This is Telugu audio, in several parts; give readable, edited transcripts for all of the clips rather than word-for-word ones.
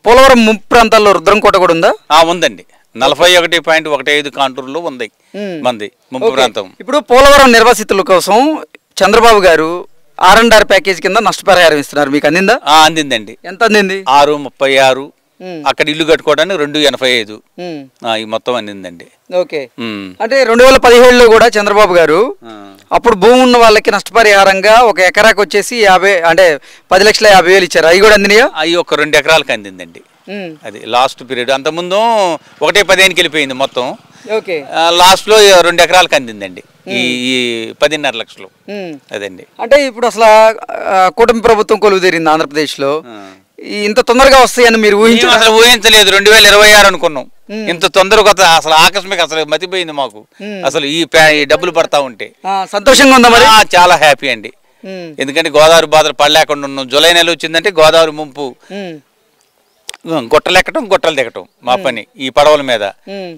పోలవరం ముంపు ప్రాంతాల్లో రుద్రంకోట కూడా ఉందా? ఉందండి. 41.15 కాంటూర్లో ఉంది మంది ముంపు ప్రాంతం. ఇప్పుడు పోలవరం నిర్వాసితుల కోసం చంద్రబాబు గారు R&R ప్యాకేజ్ కింద నష్టపరిహారం ఇస్తున్నారు, మీకు అందిందా? అందిందండి. ఎంత అందింది? 636. అక్కడ ఇల్లు కట్టుకోవడానికి 285. ఈ మొత్తం అందిందండి. ఓకే. అంటే 2017లో కూడా చంద్రబాబు గారు అప్పుడు భూమి ఉన్న వాళ్ళకి నష్టపరిహారంగా ఒక ఎకరాకి వచ్చేసి 10,50,000 ఇచ్చారు. అవి కూడా అందినాయా? అవి ఒక 2 ఎకరాలకు అందిందండి. అది లాస్ట్ పీరియడ్. అంతకుముందు 1.15కి వెళ్ళిపోయింది మొత్తం. లాస్ట్ లో 2 ఎకరాలకు అందిందండి ఈ 10.5 లక్షలు. అదండి. అంటే ఇప్పుడు అసలు కూటమి ప్రభుత్వం కొలువు తీరింది ఆంధ్రప్రదేశ్ లో, ఇంత తొందరగా వస్తాయని మీరు ఊహించలేదు. 2026 అనుకున్నాం. ఇంత తొందరగా అసలు ఆకస్మిక అసలు మతిపోయింది మాకు. అసలు ఈ డబ్బులు పడతా ఉంటే సంతోషంగా ఉందా మరి? చాలా హ్యాపీ అండి. ఎందుకంటే గోదావరి బాధలు పడలేకుండా ఉన్నాం. జూలై నెల వచ్చిందంటే గోదావరి ముంపు, గొట్టలెక్కటం గొట్టలు దిగటం మా పని ఈ పడవల మీద.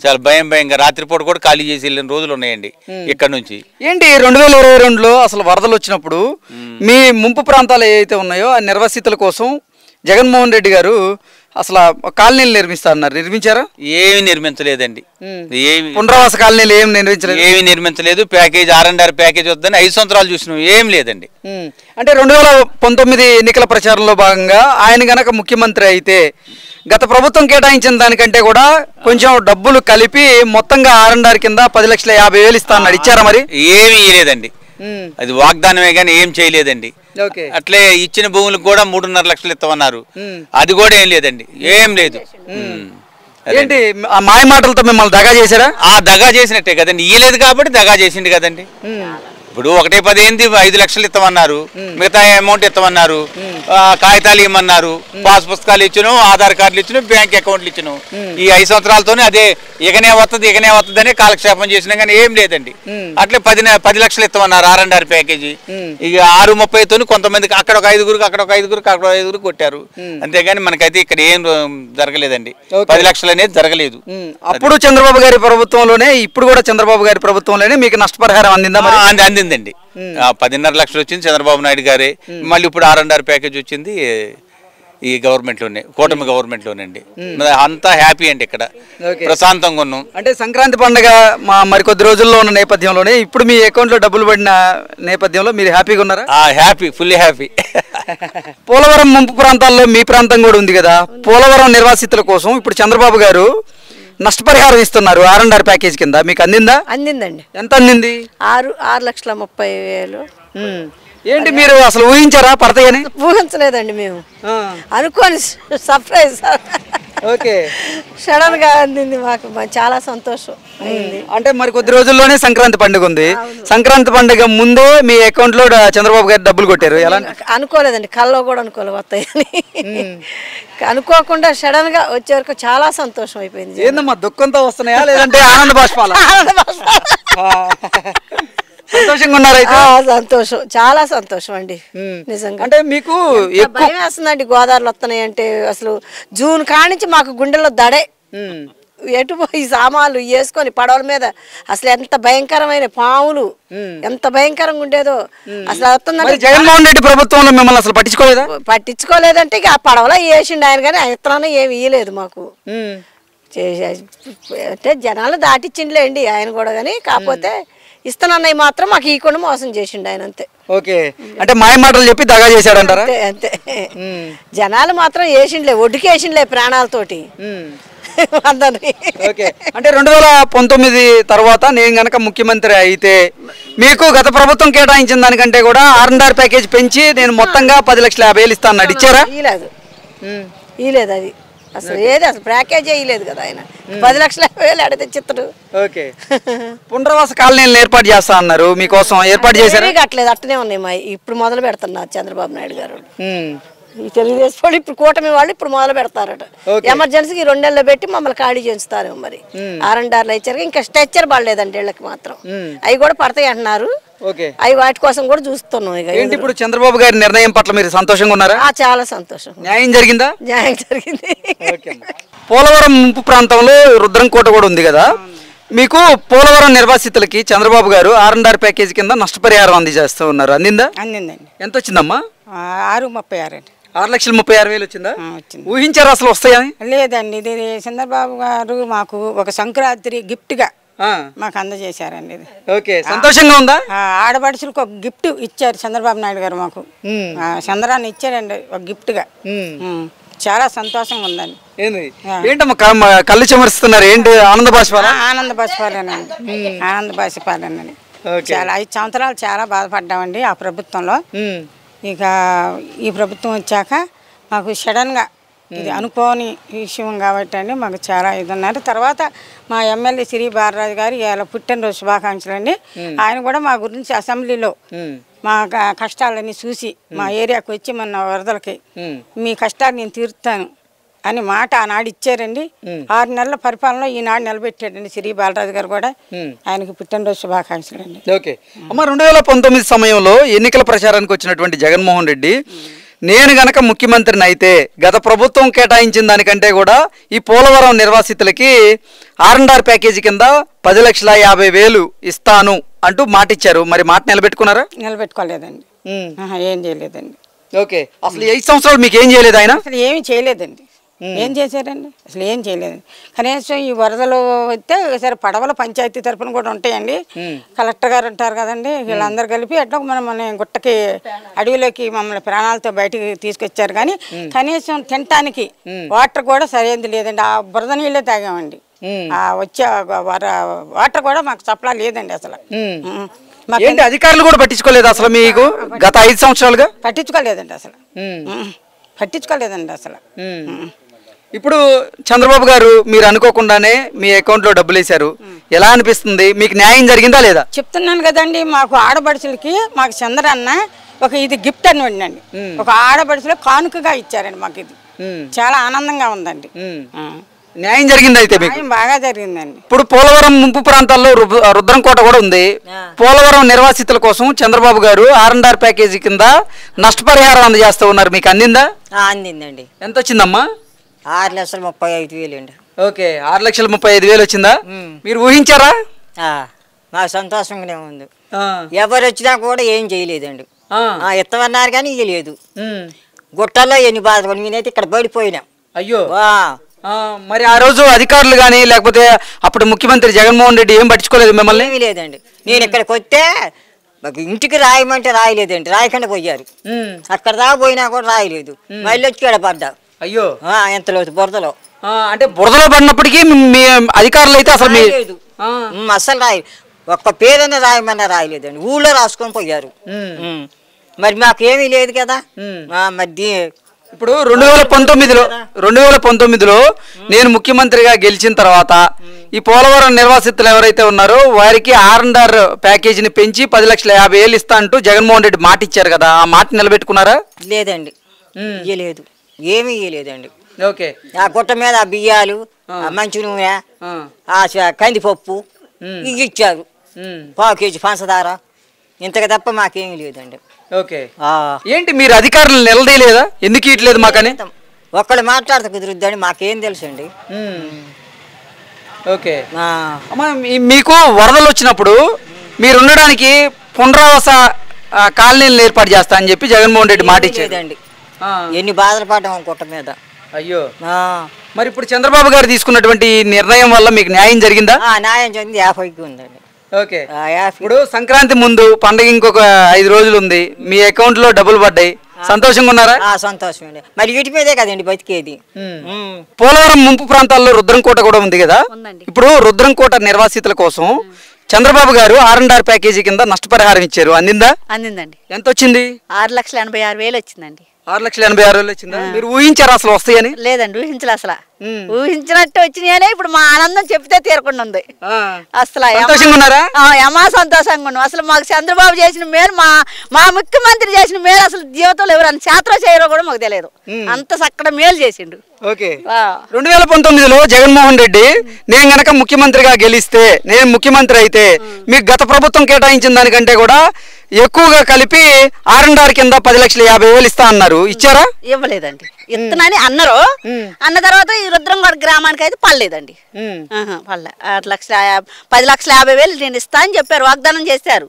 చాలా భయంగా రాత్రిపూట కూడా ఖాళీ చేసి వెళ్ళిన రోజులు ఉన్నాయండి ఇక్కడ నుంచి. ఏంటి 2022లో అసలు వరదలు వచ్చినప్పుడు మీ ముంపు ప్రాంతాలు ఏవైతే ఉన్నాయో ఆ నిర్వాసితుల కోసం జగన్మోహన్ రెడ్డి గారు అసలు కాలనీలు నిర్మిస్తారన్నారు, నిర్మించారా? ఏమి నిర్మించలేదండి. పునరావాస కాలనీలు ఏమి నిర్మించలేదు. ప్యాకేజ్ R&R ప్యాకేజ్ వద్దని 5 సంవత్సరాలు చూసినాం, ఏం లేదండి. అంటే 2019 ఎన్నికల ప్రచారంలో భాగంగా ఆయన గనక ముఖ్యమంత్రి అయితే గత ప్రభుత్వం కేటాయించిన దానికంటే కూడా కొంచెం డబ్బులు కలిపి మొత్తంగా R&R కింద 10,50,000 ఇస్తా అన్నాడు. ఇచ్చారా మరి? ఏమి ఇవ్వలేదండి. అది వాగ్దానమే కానీ ఏం చేయలేదండి. అట్లే ఇచ్చిన భూములకు కూడా 3.5 లక్షలు ఇస్తామన్నారు, అది కూడా ఏం లేదండి, ఏం లేదు. ఏంటి మాయ మాటలతో మిమ్మల్ని దగా చేశారా? దగా చేసినట్టే కదండి, ఇయ్యలేదు కాబట్టి దగా చేసిండు కదండి. ఇప్పుడు 1.15 5 లక్షలు ఇస్తామన్నారు, మిగతా అమౌంట్ ఇస్తామన్నారు, కాగితాలు ఇవ్వమన్నారు, పాస్ పుస్తకాలు ఇచ్చును, ఆధార్ కార్డులు ఇచ్చును, బ్యాంక్ అకౌంట్లు ఇచ్చును. ఈ 5 సంవత్సరాలతోనే అదే ఇకనే వస్తుంది అనే కాలక్షేపం చేసినా కానీ ఏం లేదండి. అట్లే 10 లక్షలు ఇస్తామన్నారు R&R ప్యాకేజీ. ఇక 6.30తోని కొంతమందికి అక్కడ ఒక 5గురికి అక్కడ ఒక 5గురికి అక్కడ 5గురికి కొట్టారు. అంతేగాని మనకైతే ఇక్కడ ఏం జరగలేదండి. 10 లక్షలు అనేది జరగలేదు. అప్పుడు చంద్రబాబు గారి ప్రభుత్వంలోనే, ఇప్పుడు కూడా చంద్రబాబు గారి ప్రభుత్వంలోనే మీకు నష్టపరిహారం అందిందా? అందిందండి. 10.5 లక్షలు వచ్చింది చంద్రబాబు నాయుడు గారే. మళ్ళీ ఇప్పుడు R&R ప్యాకేజ్ వచ్చింది ఈ గవర్నమెంట్ లోనే, కూటమి గవర్నమెంట్ లోనండి. అంతా హ్యాపీ అండి, ఇక్కడ ప్రశాంతంగా ఉన్నాం. అంటే సంక్రాంతి పండుగ మరికొద్ది రోజుల్లో ఉన్న నేపథ్యంలోనే ఇప్పుడు మీ అకౌంట్ లో డబ్బులు పడిన నేపథ్యంలో మీరు హ్యాపీగా ఉన్నారా? Happy, fully happy. పోలవరం ముంపు ప్రాంతాల్లో మీ ప్రాంతం కూడా ఉంది కదా, పోలవరం నిర్వాసితుల కోసం ఇప్పుడు చంద్రబాబు గారు నష్టపరిహారం ఇస్తున్నారు R&R ప్యాకేజ్ కింద, మీకు అందిందా? అందిందండి. ఎంత అందింది? 6,30,000. ఏంటి మీరు అసలు ఊహించారా పడతాయని? ఊహించలేదండి, మేము అనుకోని సర్ప్రైజ్. ఓకే. సడన్ గా అందింది, మాకు చాలా సంతోషం అయింది. అంటే మరి కొద్ది రోజుల్లోనే సంక్రాంతి పండుగ ఉంది. సంక్రాంతి పండుగ ముందే మీ అకౌంట్ లో చంద్రబాబు గారు డబ్బులు కొట్టారు. ఎలా? అనుకోలేదండి, కల్లో కూడా అనుకోలేదు వస్తాయని. అనుకోకుండా సడన్ గా వచ్చే వరకు చాలా సంతోషం అయిపోయింది. ఏందమ్మా దుఃఖంతో వస్తున్నాయా లేదంటే ఆనంద బాష్పాలా? సంతోషంగా ఉన్నారైతే? సంతోషం, చాలా సంతోషం అండి నిజంగా. అంటే మీకు భయం వేస్తుందండి గోదావరిలో వస్తున్నాయి అంటే. అసలు జూన్ కానించి మాకు గుండెల్లో దడే, ఎటు పోయి సామాన్లు వేసుకొని పడవల మీద అసలు ఎంత భయంకరమైన పాములు, ఎంత భయంకరంగా ఉండేదో అసలు. వస్తుందంటే జగన్మోహన్ రెడ్డి ప్రభుత్వంలో మిమ్మల్ని అసలు పట్టించుకోలేదంటే ఇక ఆ పడవలో వేసిండు ఆయన, కానీ ఆయన ఏమి ఇయ్యలేదు మాకు. అంటే జనాలు దాటిచ్చిండులేండి ఆయన కూడా, కానీ కాకపోతే ఇస్తానన్నవి మాత్రం మాకు ఇవ్వకుండా మోసం చేసిండు ఆయన, అంతే. ఓకే. అంటే మాయ మాటలు చెప్పి దగా చేశాడంటారా? అంతే. జనాలు మాత్రం వేసిండ్లే, ఒడ్డుకి వేసిండ్లే ప్రాణాలతోటి అందరినీ. ఓకే. అంటే 2019 తర్వాత నేను గనక ముఖ్యమంత్రి అయితే మీకు గత ప్రభుత్వం కేటాయించిన దానికంటే కూడా R&R ప్యాకేజ్ పెంచి నేను మొత్తంగా 10,50,000 ఇస్తాను అన్నాడు, ఇచ్చారా? ఇలేదు అది అసలు, ఏది అసలు ప్యాకేజ్ ఇవ్వలేదు కదా ఆయన. 10,50,000 అడిగితే చిత్తడు. ఓకే. పునరావాస కాలనీలను ఏర్పాటు చేస్తా అన్నారు, మీకోసం ఏర్పాటు చేశారు? అట్లేదు, అట్టనే ఉన్నాయి మా. ఇప్పుడు మొదలు పెడుతున్నారు చంద్రబాబు నాయుడు గారు. ఈ తెలుగుదేశం వాళ్ళు ఇప్పుడు కూటమి వాళ్ళు ఇప్పుడు మొదలు పెడతారట. ఎమర్జెన్సీకి 2 నెలలు పెట్టి మమ్మల్ని ఖాళీ చేస్తారు. మరి R&Rలో ఇచ్చారు, ఇంకా స్ట్రెచ్చర్ పడలేదండి వీళ్ళకి మాత్రం. అవి కూడా పడతాయి అంటున్నారు. అవి వాటి కోసం కూడా చూస్తున్నాం. ఇక ఇప్పుడు చంద్రబాబు గారి నిర్ణయం పట్ల మీరు సంతోషంగా ఉన్నారా? చాలా సంతోషం. న్యాయం జరిగిందా? న్యాయం జరిగింది. పోలవరం ముంపు ప్రాంతంలో రుద్రంకోట కూడా ఉంది కదా, మీకు పోలవరం నిర్వాసితులకి చంద్రబాబు గారు R&R ప్యాకేజ్ కింద నష్టపరిహారం అందజేస్తూ ఉన్నారు, అందిందా? అందిందండి. ఎంత వచ్చిందమ్మా? 6.36 అండి. 6,36,000 వచ్చిందా? వచ్చింది. ఊహించారు అసలు వస్తాయని? లేదండి, ఇది చంద్రబాబు గారు మాకు ఒక సంక్రాంతి గిఫ్ట్గా మాకు అందజేశారండి. ఇది ఓకే, సంతోషంగా ఉందా? ఆడపడుచులకు ఒక గిఫ్ట్ ఇచ్చారు చంద్రబాబు నాయుడు గారు మాకు. చంద్రాన్ని ఇచ్చారండి ఒక గిఫ్ట్గా. చాలా సంతోషంగా ఉందండి. ఏంటమ్మా కళ్ళు చెమరుస్తున్నారు, ఏంటి ఆనంద బాష్పాలా? ఆనంద బాష్పాలేనండి, ఆనంద బాష్పాలేనండి. చాలా 5 సంవత్సరాలు చాలా బాధపడ్డామండి ఆ ప్రభుత్వంలో. ఇక ఈ ప్రభుత్వం వచ్చాక మాకు సడన్గా ఇది అనుకోని విషయం కాబట్టి అండి మాకు చాలా ఇది ఉన్నారు. తర్వాత మా ఎమ్మెల్యే శ్రీ బాలరాజు గారు ఇలా పుట్టినరోజు శుభాకాంక్షలు అండి. ఆయన కూడా మా గురించి అసెంబ్లీలో మా కష్టాలన్నీ చూసి మా ఏరియాకి వచ్చి మొన్న వరదలకి మీ కష్టాలు నేను తీరుతాను అని మాట ఆనాడు ఇచ్చారండి. 6 నెలల పరిపాలనలో ఈనాడు నిలబెట్టాడండి శ్రీ బాలరాజు గారు కూడా. ఆయనకి పుట్టినరోజు శుభాకాంక్షలు అండి. ఓకే అమ్మ, 2019 సమయంలో ఎన్నికల ప్రచారానికి వచ్చినటువంటి జగన్మోహన్ రెడ్డి, నేను గనక ముఖ్యమంత్రిని అయితే గత ప్రభుత్వం కేటాయించిన దానికంటే కూడా ఈ పోలవరం నిర్వాసితులకి R&R ప్యాకేజీ కింద 10,50,000 ఇస్తాను అంటూ మాట ఇచ్చారు. మరి మాట నిలబెట్టుకున్నారా? నిలబెట్టుకోలేదండి, ఏం చేయలేదండి. ఓకే, అసలు 5 సంవత్సరాలు మీకు ఏం చేయలేదు ఆయన? అసలు ఏమి చేయలేదండి. ఏం చేశారండి? అసలు ఏం చేయలేదు. కనీసం ఈ వరదలు వస్తే సరే పడవల పంచాయతీ తరఫున కూడా ఉంటాయండి. కలెక్టర్ గారు ఉంటారు కదండి, వీళ్ళందరూ కలిపి ఎట్లా మన గుట్టకి అడవిలోకి మమ్మల్ని ప్రాణాలతో బయటికి తీసుకొచ్చారు. కానీ కనీసం తినటానికి వాటర్ కూడా సరైనది లేదండి. ఆ బురద నీళ్ళే తాగామండి. వచ్చే వాటర్ కూడా మాకు సప్లై లేదండి అసలు. ఏంటి అధికారులు కూడా పట్టించుకోలేదు అసలు మీకు గత 5 సంవత్సరాలుగా? పట్టించుకోలేదండి అసలు, పట్టించుకోలేదండి అసలు. ఇప్పుడు చంద్రబాబు గారు మీరు అనుకోకుండానే మీ అకౌంట్లో డబ్బులు వేశారు, ఎలా అనిపిస్తుంది? మీకు న్యాయం జరిగిందా లేదా? చెప్తున్నాను కదండి, మాకు ఆడపడుచులకి మాకు చంద్రన్న ఒక ఇది గిఫ్ట్ అని ఉండండి, ఒక ఆడపడుచులో కానుకగా ఇచ్చారండి మాకు. ఇది చాలా ఆనందంగా ఉందండి. న్యాయం జరిగింది అయితే మీకు? బాగా జరిగిందండి. ఇప్పుడు పోలవరం ముంపు ప్రాంతాల్లో రుద్రంకోట కూడా ఉంది. పోలవరం నిర్వాసితుల కోసం చంద్రబాబు గారు R&R ప్యాకేజీ కింద నష్టపరిహారం అందజేస్తూ ఉన్నారు. మీకు అందిందా? అందిందండి. ఎంత వచ్చిందమ్మా? 6,35,000 అండి. ఓకే, 6,35,000 వచ్చిందా? మీరు ఊహించారా? మాకు సంతోషంగానే ఉంది. ఎవరు వచ్చినా కూడా ఏం చేయలేదండి. ఇస్తామన్నారు కానీ ఇయ్యలేదు. గుట్టల్లో ఎన్ని బాధపడి నేనైతే ఇక్కడ పడిపోయినా. అయ్యో, మరి ఆ రోజు అధికారులు కానీ లేకపోతే అప్పుడు ముఖ్యమంత్రి జగన్మోహన్ రెడ్డి ఏం పట్టించుకోలేదు మిమ్మల్ని? ఏమీ లేదండి. నేను ఇక్కడికి వస్తే ఇంటికి రాయమంటే రాయలేదండి, రాయకుండా పోయారు. అక్కడ దాకా పోయినా కూడా రాయలేదు. మళ్ళీ వచ్చి ఇక్కడ పడ్డా. అయ్యో, ఎంతలో బురదలో. అంటే బురదలో పడినప్పటికీ మీ అధికారులు అయితే అసలు రాయలేదు, అస్సలు రాయలేదు. ఒక్క పేరైనా రాయమన్నా రాయలేదండి. ఊళ్ళో రాసుకొని పోయారు. మరి మాకేమీ లేదు కదా. మరి ఇప్పుడు 2019లో నేను ముఖ్యమంత్రిగా గెలిచిన తర్వాత ఈ పోలవరం నిర్వాసితులు ఎవరైతే ఉన్నారో వారికి R&R ప్యాకేజీని పెంచి 10,50,000 ఇస్తా అంటూ జగన్మోహన్ రెడ్డి మాట ఇచ్చారు కదా, ఆ మాట నిలబెట్టుకున్నారా? లేదండి, ఇయ్యలేదు, ఏమీ ఇయ్యలేదండి. ఓకే, ఆ గుట్ట మీద ఆ బియ్యాలు, మంచి నూనె, ఆ కందిపప్పు ఇవి ఇచ్చారు. 1/4 కేజీ పంచదార, ఇంతకు తప్ప మాకేమీ లేదండి. ఓకే, ఏంటి మీరు అధికారులు నిలదీయలేదా? ఎందుకు ఇట్లేదు మాకని? ఒక్కళ్ళు మాట్లాడితే కుదురుద్దని మాకేం తెలుసండి. ఓకే అమ్మా, మీకు వరదలు వచ్చినప్పుడు మీరు ఉండడానికి పునరావాస కాలనీలను ఏర్పాటు చేస్తా అని చెప్పి జగన్మోహన్ రెడ్డి మాట ఇచ్చేదండి. ఎన్ని బాధలు పడ్డాం గుట్ట మీద. అయ్యో, మరి ఇప్పుడు చంద్రబాబు గారు తీసుకున్నటువంటి నిర్ణయం వల్ల మీకు న్యాయం జరిగిందా? న్యాయం జరిగింది, 50కి ఉందండి. ఓకే, ఇప్పుడు సంక్రాంతి ముందు పండగ ఇంకొక 5 రోజులు ఉంది, మీ అకౌంట్ లో డబ్బులు పడ్డాయి, సంతోషంగా ఉన్నారా? సంతోషం అండి. మరి వీటి మీదే కదండి బతికేది. పోలవరం ముంపు ప్రాంతాల్లో రుద్రంకోట కూడా ఉంది కదా, ఇప్పుడు రుద్రంకోట నిర్వాసితుల కోసం చంద్రబాబు గారు R&R ప్యాకేజీ కింద నష్టపరిహారం ఇచ్చారు, అందిందా? అందిందండి. ఎంత వచ్చింది? 6,86,000 వచ్చిందండి. 6,86,000 వచ్చిందా? మీరు ఊహించారు అసలు వస్తాయని? లేదండి, ఊహించలే అసలు. ఊహించినట్టు వచ్చినాయనే ఇప్పుడు మా ఆనందం చెప్తే తీరకుండా ఉంది అసలు. యమా సంతోషంగా ఉన్నాం అసలు. మాకు చంద్రబాబు చేసిన మేలు, మా ముఖ్యమంత్రి చేసిన మేలు అసలు జీవితంలో ఎవరైనా చేతలో చేయరో కూడా మాకు తెలియదు, అంత చక్కడ మేలు చేసిండు. ఓకే, 2019లో జగన్మోహన్ రెడ్డి నేను గనక ముఖ్యమంత్రిగా గెలిస్తే, నేను ముఖ్యమంత్రి అయితే మీకు గత ప్రభుత్వం కేటాయించిన దానికంటే కూడా ఎక్కువగా కలిపి R&R కింద 10,50,000 ఇస్తా అన్నారు, ఇచ్చారా? ఇవ్వలేదండి. ఇత్తనని అన్నారు. అన్న తర్వాత ఈ రుద్రంగోడ గ్రామానికి అయితే పడలేదండి, పడలే. 10,50,000 నేను ఇస్తా అని చెప్పారు, వాగ్దానం చేశారు,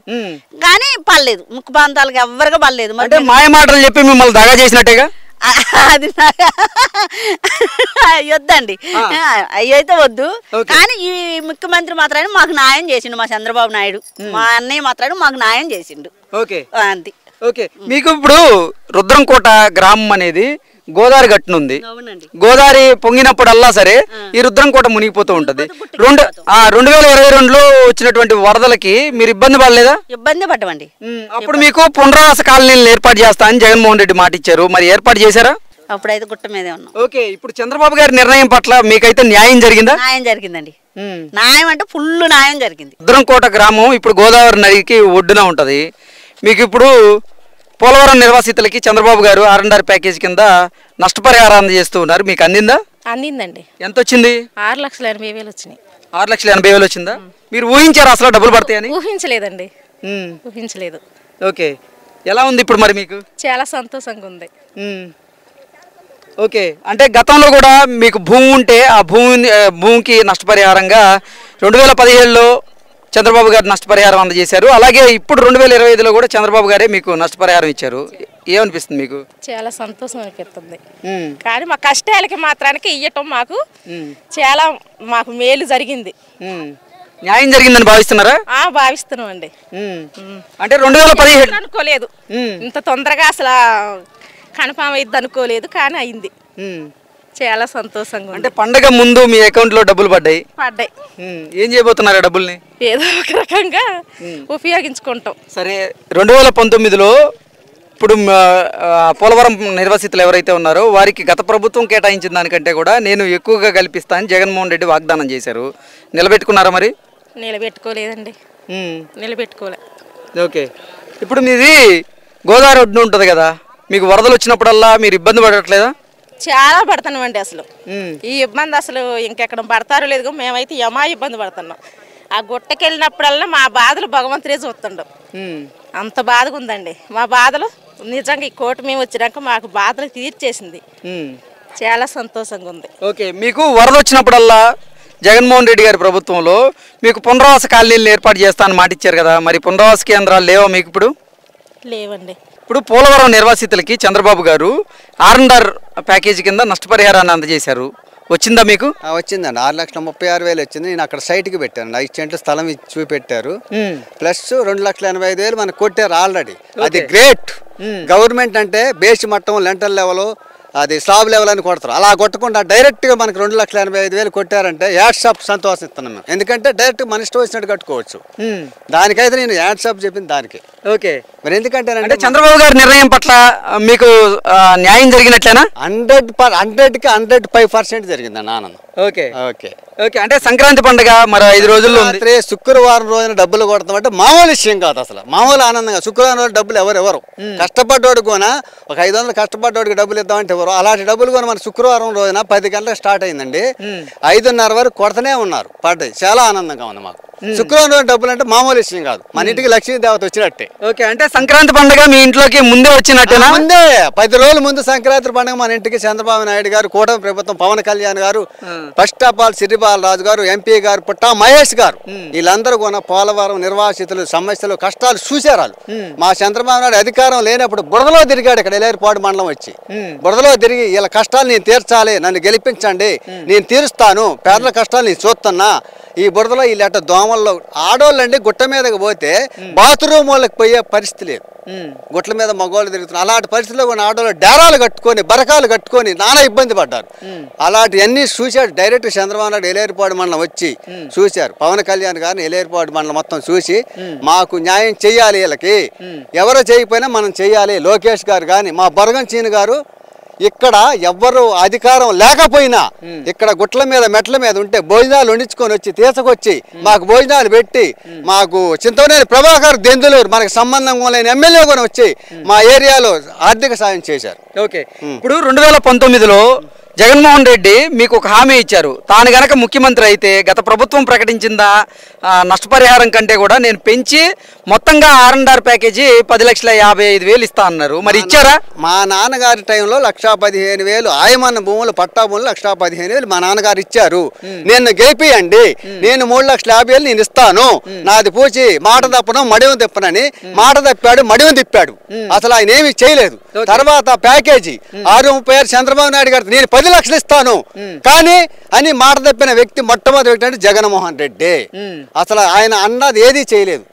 కానీ పడలేదు. ముఖ్య ప్రాంతాలకు ఎవరికి పడలేదు. మాయ మాటలు చెప్పి మిమ్మల్ని దగా చేసినట్టేగా. అది వద్దండి, అవి అయితే వద్దు. కానీ ఈ ముఖ్యమంత్రి మాత్రమే మాకు న్యాయం చేసిండు, మా చంద్రబాబు నాయుడు. మా అన్నయ్య మాత్రమే మాకు న్యాయం చేసిండు. ఓకే అంతే. ఓకే, మీకు ఇప్పుడు రుద్రంకోట గ్రామం అనేది గోదావరి గట్టునుంది. అవునండి. గోదావరి పొంగినప్పుడల్లా సరే ఈ రుద్రంకోట మునిగిపోతూ ఉంటది. 2022లో వచ్చినటువంటి వరదలకి మీరు ఇబ్బంది పడలేదా? ఇబ్బంది పడ్డమండి. అప్పుడు మీకు పునరావాస కాలనీలను ఏర్పాటు చేస్తా అని జగన్మోహన్ రెడ్డి మాట ఇచ్చారు, మరి ఏర్పాటు చేశారా? అప్పుడైతే గుట్ట మీదే ఉన్నాం. ఓకే, ఇప్పుడు చంద్రబాబు గారి నిర్ణయం పట్ల మీకైతే న్యాయం జరిగిందా? న్యాయం జరిగిందండి. న్యాయం అంటే ఫుల్ న్యాయం జరిగింది. రుద్రంకోట గ్రామం ఇప్పుడు గోదావరి నదికి ఒడ్డున ఉంటది. మీకు ఇప్పుడు పోలవరం నిర్వాసితులకి చంద్రబాబు గారు R&R ప్యాకేజ్ కింద నష్టపరిహారం అందజేస్తూ ఉన్నారు, మీకు అందిందా? అందిందండి. ఎంత వచ్చింది? 6,80,000 వచ్చినాయి. 6,80,000 వచ్చిందా? మీరు ఊహించారా అసలు డబ్బులు పడతాయని? ఊహించలేదండి, ఊహించలేదు. ఓకే, ఎలా ఉంది ఇప్పుడు మరి మీకు? చాలా సంతోషంగా ఉంది. ఓకే, అంటే గతంలో కూడా మీకు భూమి ఉంటే ఆ భూమికి నష్టపరిహారంగా 2017లో చంద్రబాబు గారు నష్టపరిహారం అందజేశారు. అలాగే ఇప్పుడు 2025లో కూడా చంద్రబాబు గారే మీకు నష్టపరిహారం ఇచ్చారు. ఏమనిపిస్తుంది మీకు? చాలా సంతోషం అనిపిస్తుంది. కానీ మా కష్టాలకి మాత్రానికి ఇవ్వటం మాకు మేలు జరిగింది. న్యాయం జరిగిందని భావిస్తున్నారా? భావిస్తున్నాం అండి. అంటే 2017 అనుకోలేదు ఇంత తొందరగా అసలు కన్ఫామ్ అయింది అనుకోలేదు, కానీ అయింది. చాలా సంతోషంగా. అంటే పండగ ముందు మీ అకౌంట్లో డబ్బులు పడ్డాయి. ఏం చేయబోతున్నారు ఆ డబ్బుల్ని? ఏదో ఒక రకంగా ఉపయోగించుకుంటాం. సరే, 2019లో ఇప్పుడు పోలవరం నిర్వాసితులు ఎవరైతే ఉన్నారో వారికి గత ప్రభుత్వం కేటాయించిన దానికంటే కూడా నేను ఎక్కువగా కల్పిస్తానని జగన్మోహన్ రెడ్డి వాగ్దానం చేశారు. నిలబెట్టుకున్నారా మరి? నిలబెట్టుకోలేదండి, నిలబెట్టుకోలే. ఓకే, ఇప్పుడు మీది గోదావరి ఒడ్డున ఉంటుంది కదా, మీకు వరదలు వచ్చినప్పుడల్లా మీరు ఇబ్బంది పడట్లేదా? చాలా పడుతున్నామండి. అసలు ఈ ఇబ్బంది అసలు ఇంకెక్కడ పడతారో లేదు, మేమైతే ఇబ్బంది పడుతున్నాం. ఆ గుట్టకెళ్ళినప్పుడల్లా మా బాధలు భగవంతుడే చూస్తుండవు. అంత బాధగా ఉందండి మా బాధలు. నిజంగా ఈ కూటమి వచ్చినాక మాకు బాధలు తీర్చేసింది. చాలా సంతోషంగా ఉంది. ఓకే, మీకు వరద వచ్చినప్పుడల్లా జగన్మోహన్ రెడ్డి గారి ప్రభుత్వంలో మీకు పునరావాస కాలనీలను ఏర్పాటు చేస్తానని మాట ఇచ్చారు కదా, మరి పునరావాస కేంద్రాలు లేవా మీకు ఇప్పుడు? లేవండి. ఇప్పుడు పోలవరం నిర్వాసితులకి చంద్రబాబు గారు R&R ప్యాకేజీ కింద నష్టపరిహారాన్ని అందజేశారు, వచ్చిందా మీకు? వచ్చిందండి. 6,36,000 వచ్చింది. నేను అక్కడ సైట్కి పెట్టాను, 5 సెంట్లు స్థలం చూపెట్టారు. ప్లస్ 2,85,000 మనకు కొట్టారు ఆల్రెడీ. అది గ్రేట్. గవర్నమెంట్ అంటే బేసి మట్టం, లెంటల్ లెవెల్, అది స్లాబ్ లెవెల్ అని కొడతారు. అలా కొట్టకుండా డైరెక్ట్గా మనకు 2,85,000 కొట్టారంటే యాడ్సాప్ సంతోషం ఇస్తున్నాం మేము. ఎందుకంటే డైరెక్ట్ మన ఇష్టం వచ్చినట్టు కట్టుకోవచ్చు. దానికైతే నేను యాడ్సాప్ చెప్పింది దానికి. ఓకే, మరి ఎందుకంటే చంద్రబాబు గారి నిర్ణయం పట్ల మీకు న్యాయం జరిగినట్లేనా? 100కి 105% జరిగిందండి ఆనందం. ఓకే ఓకే ఓకే, అంటే సంక్రాంతి పండుగ మరి 5 రోజుల్లో శుక్రవారం రోజున డబ్బులు కొడతాం అంటే మామూలు విషయం కాదు, అసలు మామూలు ఆనందంగా. శుక్రవారం రోజు డబ్బులు ఎవరు కష్టపడ్డోడికి కొన ఒక 500 కష్టపడ్డోడికి డబ్బులు ఇద్దామంటే ఎవరు? అలాంటి డబ్బులు కొని మన శుక్రవారం రోజున 10 గంటలకు స్టార్ట్ అయిందండి, 5:30 వరకు కొడతనే ఉన్నారు, పడ్డాయి. చాలా ఆనందంగా ఉంది మాకు. శుక్రవారం రోజు డబ్బులు అంటే మామూలు విషయం కాదు, మన ఇంటికి లక్ష్మీ దేవత వచ్చినట్టే. ఓకే, అంటే సంక్రాంతి పండుగ మీ ఇంట్లోకి ముందే వచ్చినట్టేనా? ముందే 10 రోజుల ముందు సంక్రాంతి పండుగ మన ఇంటికి చంద్రబాబు నాయుడు గారు, కూటమి ప్రభుత్వం, పవన్ కళ్యాణ్ గారు, ఫస్ట్ ఆఫ్ ఆల్ సిరిబాల రాజు గారు, ఎంపీ గారు, పుట్టా మహేష్ గారు, వీళ్ళందరూ కూడా పోలవరం నిర్వాసితులు సమస్యలు కష్టాలు చూశారు. మా చంద్రబాబు నాయుడు అధికారం లేనప్పుడు బురదలో తిరిగాడు, ఇక్కడ ఎలేరుపాడు మండలం వచ్చి బురదలో తిరిగి వీళ్ళ కష్టాలు నేను తీర్చాలి, నన్ను గెలిపించండి, నేను తీరుస్తాను, పేదల కష్టాలు నేను చూస్తున్నా. ఈ బురదలో వీళ్ళ దోమల్లో ఆడోళ్ళండి గుట్ట మీదకి పోతే బాత్రూమ్ వాళ్ళకి పోయే పరిస్థితి లేదు, గుట్ల మీద మగవాళ్ళు తిరుగుతున్నారు. అలాంటి పరిస్థితుల్లో కొన్ని ఆడోళ్ళు డేరాలు కట్టుకొని బరకాలు కట్టుకొని నానా ఇబ్బంది పడ్డారు. అలాంటివన్నీ చూశాడు డైరెక్ట్ చంద్రబాబు నాయుడు ఎలేరుపాడు మండలం వచ్చి చూశారు. పవన్ కళ్యాణ్ గారిని ఎలేరుపాడు మండలం మొత్తం చూసి మాకు న్యాయం చెయ్యాలి, వీళ్ళకి ఎవరో చేయకపోయినా మనం చెయ్యాలి. లోకేష్ గారు కానీ మా బొరగం చీని గారు ఇక్కడ ఎవ్వరు అధికారం లేకపోయినా ఇక్కడ గుట్ల మీద మెట్ల మీద ఉంటే భోజనాలు వండించుకొని వచ్చి తీసుకొచ్చి మాకు భోజనాలు పెట్టి, మాకు చింతవనేని ప్రభాకర్ దెందులూరు మనకు సంబంధం లేని ఎమ్మెల్యే కూడా వచ్చి మా ఏరియాలో ఆర్థిక సాయం చేశారు. ఓకే, ఇప్పుడు 2019లో జగన్మోహన్ రెడ్డి మీకు ఒక హామీ ఇచ్చారు, తాను గనక ముఖ్యమంత్రి అయితే గత ప్రభుత్వం ప్రకటించిందా నష్టపరిహారం కంటే కూడా నేను పెంచి మొత్తంగా R&R ప్యాకేజీ 10,55,000 ఇస్తా అన్నారు. మరి ఇచ్చారా? మా నాన్నగారి టైంలో 1,15,000 ఆయమన్న భూములు పట్టా భూములు 1,15,000 మా నాన్నగారు ఇచ్చారు. నేను గెలిపియండి, నేను 3,50,000 నేను ఇస్తాను, నాది పూచి మాట తప్పను మడివం తిప్పనని మాట తప్పాడు, మడివం తిప్పాడు. అసలు ఆయన ఏమి చేయలేదు. తర్వాత ప్యాకేజీ 636 చంద్రబాబు నాయుడు గారు నేను 10 లక్షలు ఇస్తాను కానీ అని మాట తప్పిన వ్యక్తి మొట్టమొదటి వ్యక్తి అంటే జగన్మోహన్ రెడ్డి. అసలు ఆయన అన్నది ఏది చేయలేదు,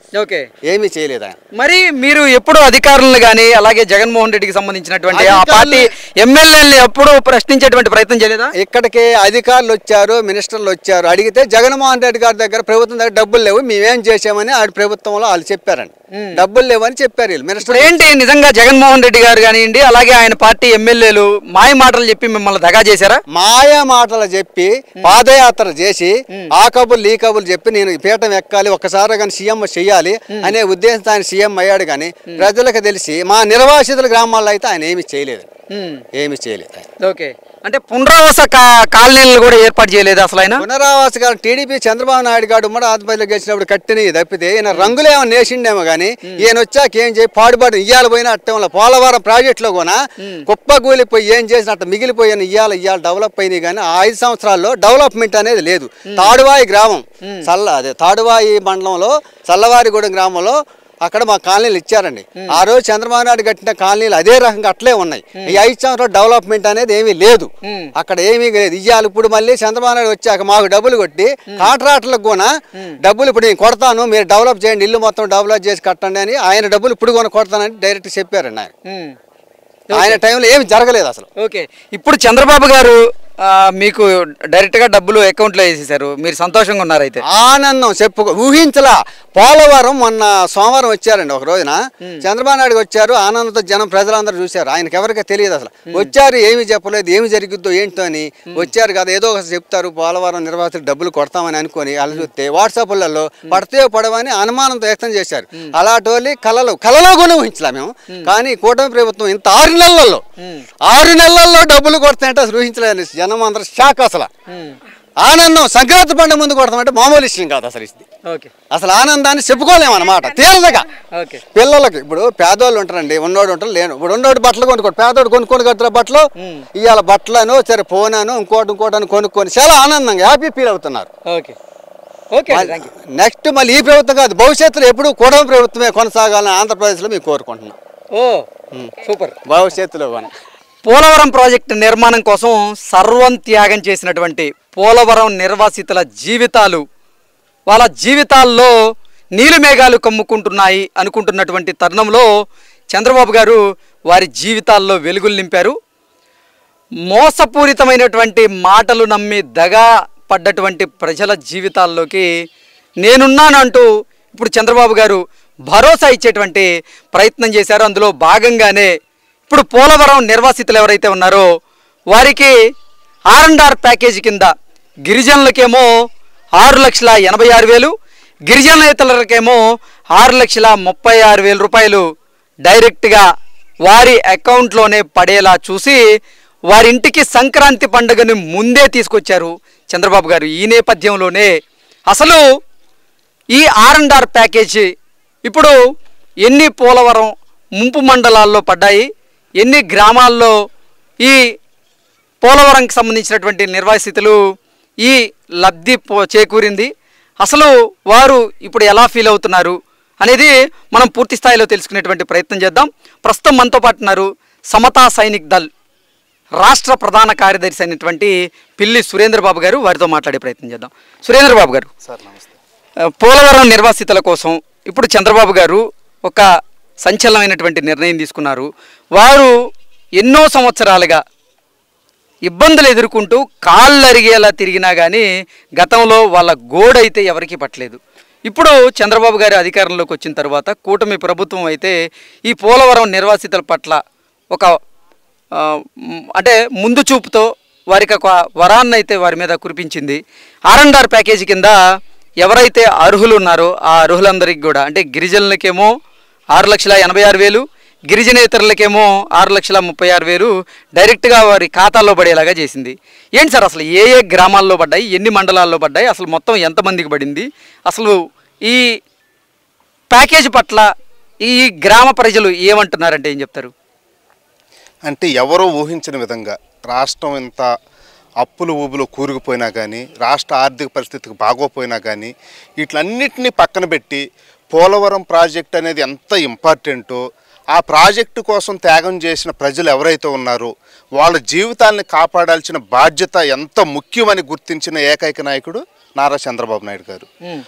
ఏమీ చేయలేదు ఆయన. మరి మీరు ఎప్పుడు అధికారులను కానీ అలాగే జగన్మోహన్ రెడ్డికి సంబంధించినటువంటి ఆ పార్టీ ఎమ్మెల్యేలని ఎప్పుడు ప్రశ్నించేటువంటి ప్రయత్నం చేయలేదా? ఇక్కడికి అధికారులు వచ్చారు, మినిస్టర్లు వచ్చారు, అడిగితే జగన్మోహన్ రెడ్డి గారి దగ్గర ప్రభుత్వం దగ్గర డబ్బులు లేవు, మేమేం చేసామని ఆడి ప్రభుత్వంలో వాళ్ళు చెప్పారండి. డబ్బులు లేవని చెప్పారు వీళ్ళు మినిస్టర్. ఏంటి నిజంగా జగన్మోహన్ రెడ్డి గారు కానివ్వండి అలాగే ఆయన పార్టీ ఎమ్మెల్యేలు మాయ మాటలు చెప్పి మిమ్మల్ని దగా చేశారా? మాయ మాటలు చెప్పి పాదయాత్ర చేసి ఆ కబుర్లు ఈ కబుర్లు చెప్పి నేను పీఠం ఎక్కాలి, ఒక్కసారి కానీ సీఎం చెయ్యాలి అనే ఉద్దేశంతో ఆయన సీఎం అయ్యాడు. కానీ ప్రజలకు తెలిసి మా నిర్వాసితుల గ్రామాల్లో అయితే ఆయన ఏమి చేయలేదు, ఏమి చేయలేదు. ఓకే, అంటే పునరావాస కాలనీలు కూడా ఏర్పాటు చేయలేదు అసలు ఆయన? పునరావాస కాలం టీడీపీ చంద్రబాబు నాయుడు గారు ఉమ్మడి ఆంధ్రప్రదేశ్లో గెలిచినప్పుడు కట్టినవి తప్పితే ఈయన రంగులేమో నేసిండేమో కానీ ఈయన వచ్చాక ఏం చేయి పాడుబాటు ఇయ్యాలి పోయిన అట్టంలో పోలవరం ప్రాజెక్టులో కూడా కుప్పగూలిపోయి ఏం చేసినట్టు మిగిలిపోయిన ఇయ్యాలి డెవలప్ అయినాయి. కానీ 5 సంవత్సరాల్లో డెవలప్మెంట్ అనేది లేదు. తాడువాయి గ్రామం తాడువాయి మండలంలో చల్లవారిగూడెం గ్రామంలో అక్కడ మా కాలనీలు ఇచ్చారండి. ఆ రోజు చంద్రబాబు నాయుడు కట్టిన కాలనీలు అదే రకంగా అట్లే ఉన్నాయి. ఈ 5 సంవత్సరాలు డెవలప్మెంట్ అనేది ఏమీ లేదు, అక్కడ ఏమీ లేదు. ఇయ్యాలి ఇప్పుడు మళ్ళీ చంద్రబాబు నాయుడు వచ్చాక మాకు డబ్బులు కొట్టి కాంట్రాక్టర్లకు కూడా డబ్బులు ఇప్పుడు నేను కొడతాను, మీరు డెవలప్ చేయండి, ఇల్లు మొత్తం డెవలప్ చేసి కట్టండి అని ఆయన డబ్బులు ఇప్పుడు కూడా కొడతానని డైరెక్ట్ చెప్పారండి. ఆయన టైంలో ఏమి జరగలేదు అసలు. ఓకే, ఇప్పుడు చంద్రబాబు గారు మీకు డైరెక్ట్ గా డబ్బులు అకౌంట్ లో వేసేసారు, మీరు సంతోషంగా ఉన్నారు? అయితే ఆనందం ఊహించలా. పోలవరం మొన్న సోమవారం వచ్చారండి, ఒక రోజున చంద్రబాబు నాయుడు వచ్చారు, ఆనందంతో జనం ప్రజలందరూ చూశారు. ఆయనకి ఎవరికీ తెలియదు అసలు. వచ్చారు, ఏమి చెప్పలేదు, ఏమి జరిగిద్దో ఏంటో అని వచ్చారు కదా, ఏదో ఒకటి చెప్తారు, పోలవరం నిర్వాసితులు డబ్బులు కొడతామని అనుకొని అలా చూస్తే వాట్సాప్లలో పడితే పడవని అనుమానంతో వ్యక్తం చేశారు. అలాంటి కలలో కూడా ఊహించలే మేము. కానీ కూటమి ప్రభుత్వం ఇంత 6 నెలల్లో డబ్బులు కొడతాయంటే అసలు ఊహించలేదు. జనం అందరూ షాక్. అసలు ఆనందం సంక్రాంతి పండుగ ముందు కొడతామంటే మామూలు విషయం కాదు అసలు. అసలు ఆనందాన్ని చెప్పుకోలేమన్నమాట తీరదగా. పిల్లలకి ఇప్పుడు పేదోళ్ళు ఉంటారండి, ఉన్నోడు ఉంటారు, లేను. ఇప్పుడు ఉన్నోడు బట్టలు కొనుక్కోడు, పేదోడు కొనుక్కొని కడుతున్న బట్టలు ఇవాళ బట్టలను సరే పోనాను ఇంకోటి అని కొనుక్కొని చాలా ఆనందంగా హ్యాపీ ఫీల్ అవుతున్నారు. నెక్స్ట్ మళ్ళీ ఈ ప్రభుత్వం కాదు, భవిష్యత్తులో ఎప్పుడు కూటమి ప్రభుత్వమే కొనసాగాలని ఆంధ్రప్రదేశ్లో మేము కోరుకుంటున్నాం. సూపర్. భవిష్యత్తులో పోలవరం ప్రాజెక్టు నిర్మాణం కోసం సర్వం త్యాగం చేసినటువంటి పోలవరం నిర్వాసితుల జీవితాలు, వాళ్ళ జీవితాల్లో నీలిమేఘాలు కమ్ముకుంటున్నాయి అనుకుంటున్నటువంటి తరుణంలో చంద్రబాబు గారు వారి జీవితాల్లో వెలుగులు నింపారు. మోసపూరితమైనటువంటి మాటలు నమ్మి దగా పడ్డటువంటి ప్రజల జీవితాల్లోకి నేనున్నానంటూ ఇప్పుడు చంద్రబాబు గారు భరోసా ఇచ్చేటువంటి ప్రయత్నం చేశారు. అందులో భాగంగానే ఇప్పుడు పోలవరం నిర్వాసితులు ఎవరైతే ఉన్నారో వారికి R&R ప్యాకేజీ కింద గిరిజనులకేమో 6,86,000, గిరిజనేతలకేమో 6,36,000 రూపాయలు డైరెక్ట్గా వారి అకౌంట్లోనే పడేలా చూసి వారింటికి సంక్రాంతి పండుగను ముందే తీసుకొచ్చారు చంద్రబాబు గారు. ఈ నేపథ్యంలోనే అసలు ఈ R&R ప్యాకేజీ ఇప్పుడు ఎన్ని పోలవరం ముంపు మండలాల్లో పడ్డాయి, ఎన్ని గ్రామాల్లో ఈ పోలవరంకి సంబంధించినటువంటి నిర్వాసితులు ఈ లబ్ధి చేకూరింది, అసలు వారు ఇప్పుడు ఎలా ఫీల్ అవుతున్నారు అనేది మనం పూర్తి స్థాయిలో తెలుసుకునేటువంటి ప్రయత్నం చేద్దాం. ప్రస్తుతం మనతో పాటు ఉన్నారు సమతా సైనిక్ దళ్ రాష్ట్ర ప్రధాన కార్యదర్శి అయినటువంటి పిల్లి సురేంద్రబాబు గారు. వారితో మాట్లాడే ప్రయత్నం చేద్దాం. సురేంద్రబాబు గారు, పోలవరం నిర్వాసితుల కోసం ఇప్పుడు చంద్రబాబు గారు ఒక సంచలనమైనటువంటి నిర్ణయం తీసుకున్నారు. వారు ఎన్నో సంవత్సరాలుగా ఇబ్బందులు ఎదుర్కొంటూ కాళ్ళు అరిగేలా తిరిగినా కానీ గతంలో వాళ్ళ గోడైతే ఎవరికీ పట్టలేదు. ఇప్పుడు చంద్రబాబు గారి అధికారంలోకి వచ్చిన తర్వాత కూటమి ప్రభుత్వం అయితే ఈ పోలవరం నిర్వాసితుల పట్ల ఒక అంటే ముందు చూపుతో వారికి ఒక వరాన్ని అయితే వారి మీద కురిపించింది. R&R ప్యాకేజీ కింద ఎవరైతే అర్హులు ఉన్నారో ఆ అర్హులందరికీ కూడా అంటే గిరిజనులకేమో 6,86,000, గిరిజనేతరులకేమో 6,36,000 డైరెక్ట్గా వారి ఖాతాల్లో పడేలాగా చేసింది. ఏంటి సార్ అసలు ఏ గ్రామాల్లో పడ్డాయి, ఎన్ని మండలాల్లో పడ్డాయి, అసలు మొత్తం ఎంతమందికి పడింది, అసలు ఈ ప్యాకేజ్ పట్ల ఈ గ్రామ ప్రజలు ఏమంటున్నారంటే ఏం చెప్తారు? అంటే ఎవరో ఊహించిన విధంగా రాష్ట్రం ఇంత అప్పులు ఊబులు కూరుకుపోయినా కానీ, రాష్ట్ర ఆర్థిక పరిస్థితికి బాగోపోయినా కానీ, వీటిలన్నింటినీ పక్కన పెట్టి పోలవరం ప్రాజెక్ట్ అనేది ఎంత ఇంపార్టెంటో, ఆ ప్రాజెక్టు కోసం త్యాగం చేసిన ప్రజలు ఎవరైతే ఉన్నారో వాళ్ళ జీవితాన్ని కాపాడాల్సిన బాధ్యత ఎంత ముఖ్యమని గుర్తించిన ఏకైక నాయకుడు నారా చంద్రబాబు నాయుడు గారు.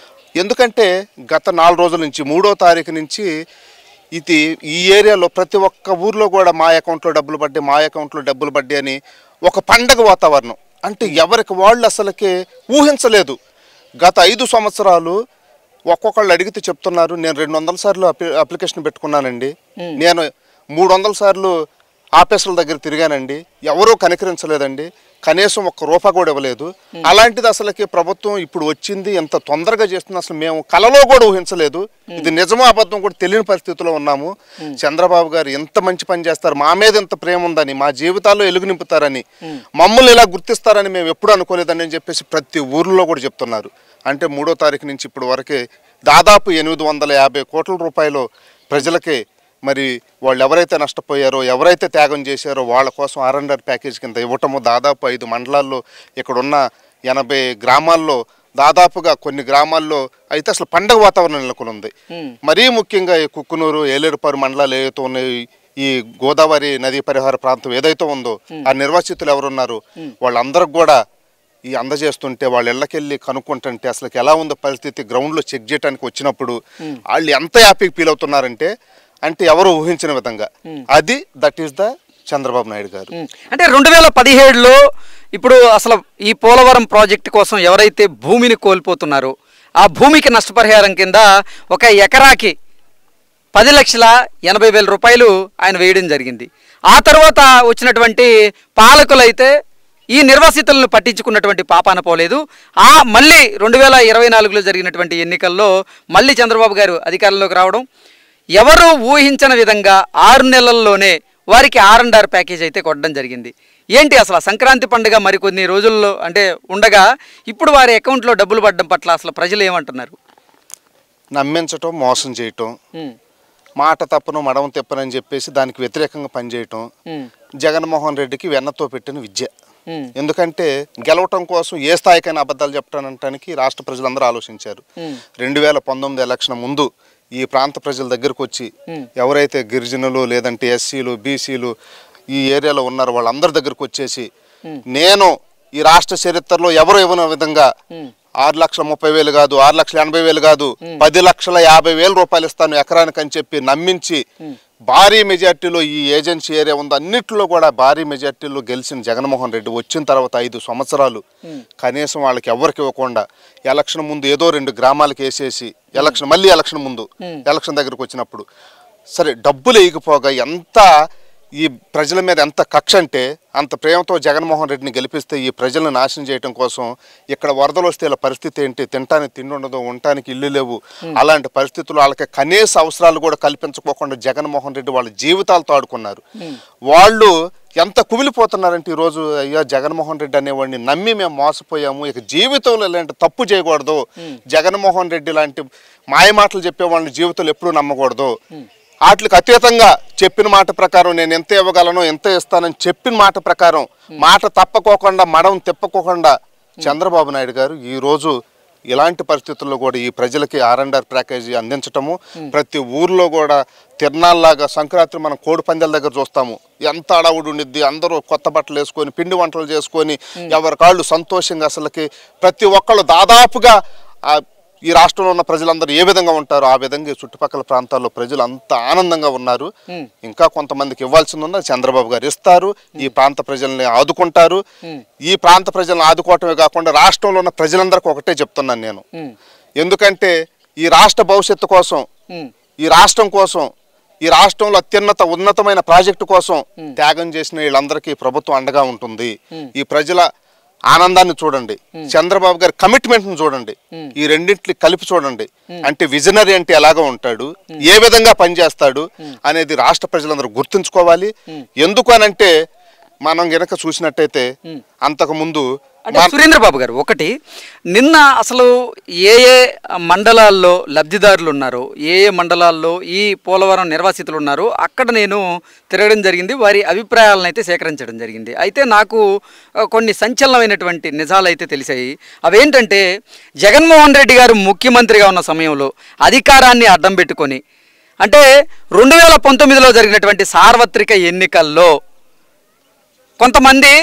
ఎందుకంటే గత 4 రోజుల నుంచి 3వ తారీఖు నుంచి ఇది ఈ ఏరియాలో ప్రతి ఒక్క ఊర్లో కూడా మా అకౌంట్లో డబ్బులు పడ్డాయి, మా అకౌంట్లో డబ్బులు పడ్డాయి అని ఒక పండగ వాతావరణం. అంటే ఎవరికి వాళ్ళు అసలుకి ఊహించలేదు. గత 5 సంవత్సరాలు ఒక్కొక్కళ్ళు అడిగితే చెప్తున్నారు, నేను 200 సార్లు అప్లికేషన్ పెట్టుకున్నానండి, నేను 300 సార్లు ఆఫీసుల దగ్గర తిరిగానండి, ఎవరూ కనికరించలేదండి, కనీసం ₹1 కూడా ఇవ్వలేదు. అలాంటిది అసలుకి ప్రభుత్వం ఇప్పుడు వచ్చింది, ఎంత తొందరగా చేస్తుంది అసలు మేము కలలో కూడా ఊహించలేదు. ఇది నిజమో అబద్ధం కూడా తెలియని పరిస్థితిలో ఉన్నాము. చంద్రబాబు గారు ఎంత మంచి పని చేస్తారు, మా మీద ఎంత ప్రేమ ఉందని, మా జీవితాల్లో ఎలుగు నింపుతారని, మమ్మల్ని ఇలా గుర్తిస్తారని మేము ఎప్పుడు అనుకోలేదని అని చెప్పేసి ప్రతి ఊర్లో కూడా చెప్తున్నారు. అంటే 3వ తారీఖు నుంచి ఇప్పుడు వరకే దాదాపు 850 కోట్ల రూపాయలు ప్రజలకి మరి వాళ్ళు ఎవరైతే నష్టపోయారో, ఎవరైతే త్యాగం చేశారో వాళ్ళ కోసం R&R ప్యాకేజ్ కింద ఇవ్వటము. దాదాపు 5 మండలాల్లో ఇక్కడున్న 80 గ్రామాల్లో దాదాపుగా కొన్ని గ్రామాల్లో అయితే అసలు పండగ వాతావరణం నెలకొంది. మరీ ముఖ్యంగా ఈ కుక్కునూరు, ఏలేరుపారు మండలాలు ఏవైతే ఉన్నాయి, ఈ గోదావరి నదీ పరిహార ప్రాంతం ఏదైతే ఉందో ఆ నిర్వాసితులు ఎవరున్నారు వాళ్ళందరికి కూడా ఈ అందజేస్తుంటే వాళ్ళ ఇళ్ళకెళ్ళి కనుక్కుంటుంటే అసలు ఎలా ఉందో పరిస్థితి గ్రౌండ్లో చెక్ చేయడానికి వచ్చినప్పుడు వాళ్ళు ఎంత హ్యాపీగా ఫీల్ అవుతున్నారంటే అంటే ఎవరు ఊహించిన విధంగా అది that is the Chandrababu Naidu గారు. అంటే 2017లో ఇప్పుడు అసలు ఈ పోలవరం ప్రాజెక్టు కోసం ఎవరైతే భూమిని కోల్పోతున్నారో ఆ భూమికి నష్టపరిహారం కింద ఒక ఎకరాకి 10,80,000 రూపాయలు ఆయన వేయడం జరిగింది. ఆ తర్వాత వచ్చినటువంటి పాలకులైతే ఈ నిర్వాసితులను పట్టించుకున్నటువంటి పాపాన పోలేదు. మళ్ళీ 2024లో జరిగినటువంటి ఎన్నికల్లో మళ్ళీ చంద్రబాబు గారు అధికారంలోకి రావడం, ఎవరు ఊహించని విధంగా 6 నెలల్లోనే వారికి R&R ప్యాకేజ్ అయితే కొట్టడం జరిగింది. ఏంటి అసలు సంక్రాంతి పండుగ మరికొన్ని రోజుల్లో అంటే ఉండగా ఇప్పుడు వారి అకౌంట్లో డబ్బులు పడడం పట్ల అసలు ప్రజలు ఏమంటున్నారు? నమ్మించటం, మోసం చేయటం, మాట తప్పను మడమ తిప్పనని చెప్పేసి దానికి వ్యతిరేకంగా పనిచేయటం జగన్మోహన్ రెడ్డికి వెన్నతో పెట్టిన విద్య. ఎందుకంటే గెలవటం కోసం ఏ స్థాయికైనా అబద్ధాలు చెప్పడానికి రాష్ట్ర ప్రజలందరూ ఆలోచించారు. 2019 ఎలక్షన్ ముందు ఈ ప్రాంత ప్రజల దగ్గరకు వచ్చి ఎవరైతే గిరిజనులు లేదంటే ఎస్సీలు బీసీలు ఈ ఏరియాలో ఉన్నారో వాళ్ళందరి దగ్గరకు వచ్చేసి నేను ఈ రాష్ట్ర చరిత్రలో ఎవరు ఇవ్వని విధంగా 6,30,000 కాదు, 6,80,000 కాదు, 10,50,000 రూపాయలు ఇస్తాను ఎకరానికి అని చెప్పి నమ్మించి భారీ మెజార్టీలో ఈ ఏజెన్సీ ఏరియా ఉందో అన్నింటిలో కూడా భారీ మెజార్టీలో గెలిచిన జగన్మోహన్ రెడ్డి వచ్చిన తర్వాత 5 సంవత్సరాలు కనీసం వాళ్ళకి ఎవరికి ఇవ్వకుండా ఎలక్షన్ ముందు ఏదో 2 గ్రామాలకు వేసేసి మళ్ళీ ఎలక్షన్ ముందు ఎలక్షన్ దగ్గరకు వచ్చినప్పుడు సరే డబ్బులు వేయకపోగా ఎంత ఈ ప్రజల మీద ఎంత కక్ష అంటే అంత ప్రేమతో జగన్మోహన్ రెడ్డిని గెలిపిస్తే ఈ ప్రజలను నాశనం చేయడం కోసం ఇక్కడ వరదలు వస్తే ఇలా పరిస్థితి ఏంటి, తినటానికి తిండి ఉండదు, ఉండటానికి ఇల్లు లేవు, అలాంటి పరిస్థితుల్లో వాళ్ళకి కనీస అవసరాలు కూడా కల్పించుకోకుండా జగన్మోహన్ రెడ్డి వాళ్ళ జీవితాలతో ఆడుకున్నారు. వాళ్ళు ఎంత కుమిలిపోతున్నారంటే ఈరోజు అయ్యా జగన్మోహన్ రెడ్డి అనేవాడిని నమ్మి మేము మోసపోయాము, ఇక జీవితంలో ఇలాంటి తప్పు చేయకూడదు, జగన్మోహన్ రెడ్డి లాంటి మాయ మాటలు చెప్పే వాళ్ళని జీవితంలో ఎప్పుడూ నమ్మకూడదు, వాటికి అతీతంగా చెప్పిన మాట ప్రకారం నేను ఎంత ఇవ్వగలను ఎంత ఇస్తానని చెప్పిన మాట ప్రకారం మాట తప్పకోకుండా మడం తిప్పకోకుండా చంద్రబాబు నాయుడు గారు ఈరోజు ఇలాంటి పరిస్థితుల్లో కూడా ఈ ప్రజలకి R&R ప్యాకేజీ అందించటము. ప్రతి ఊర్లో కూడా తిరణాల్లాగా సంక్రాంతి మనం కోడి పందాల దగ్గర చూస్తాము, ఎంత అడవుడు ఉండిద్ది, అందరూ కొత్త బట్టలు వేసుకొని పిండి వంటలు చేసుకొని ఎవరి కాళ్ళు సంతోషంగా అసలుకి ప్రతి ఒక్కళ్ళు దాదాపుగా ఈ రాష్ట్రంలో ఉన్న ప్రజలందరూ ఏ విధంగా ఉంటారో ఆ విధంగా చుట్టుపక్కల ప్రాంతాల్లో ప్రజలు అంత ఆనందంగా ఉన్నారు. ఇంకా కొంతమందికి ఇవ్వాల్సింది ఉంది, చంద్రబాబు గారు ఇస్తారు, ఈ ప్రాంత ప్రజల్ని ఆదుకుంటారు. ఈ ప్రాంత ప్రజలను ఆదుకోవటమే కాకుండా రాష్ట్రంలో ఉన్న ప్రజలందరికీ ఒకటే చెప్తున్నాను నేను, ఎందుకంటే ఈ రాష్ట్ర భవిష్యత్తు కోసం, ఈ రాష్ట్రం కోసం, ఈ రాష్ట్రంలో ఉన్నతమైన ప్రాజెక్టు కోసం త్యాగం చేసిన వీళ్ళందరికీ ప్రభుత్వం అండగా ఉంటుంది. ఈ ప్రజల ఆనందాన్ని చూడండి, చంద్రబాబు గారి కమిట్మెంట్ని చూడండి, ఈ రెండింటిని కలిపి చూడండి. అంటే విజనరీ అంటే ఎలాగో ఉంటాడు, ఏ విధంగా పనిచేస్తాడు అనేది రాష్ట్ర ప్రజలందరూ గుర్తుంచుకోవాలి. ఎందుకు అనంటే మనం గనక చూసినట్టయితే అంతకుముందు అంటే సురేంద్రబాబు గారు ఒకటి నిన్న అసలు ఏ ఏ మండలాల్లో లబ్ధిదారులు ఉన్నారో, ఏ ఏ మండలాల్లో ఈ పోలవరం నిర్వాసితులు ఉన్నారో అక్కడ నేను తిరగడం జరిగింది, వారి అభిప్రాయాలను అయితే సేకరించడం జరిగింది. అయితే నాకు కొన్ని సంచలనమైనటువంటి నిజాలు అయితే తెలిసాయి. అవేంటంటే జగన్మోహన్ రెడ్డి గారు ముఖ్యమంత్రిగా ఉన్న సమయంలో అధికారాన్ని అడ్డం పెట్టుకొని, అంటే 2019లో జరిగినటువంటి సార్వత్రిక ఎన్నికల్లో కొంతమంది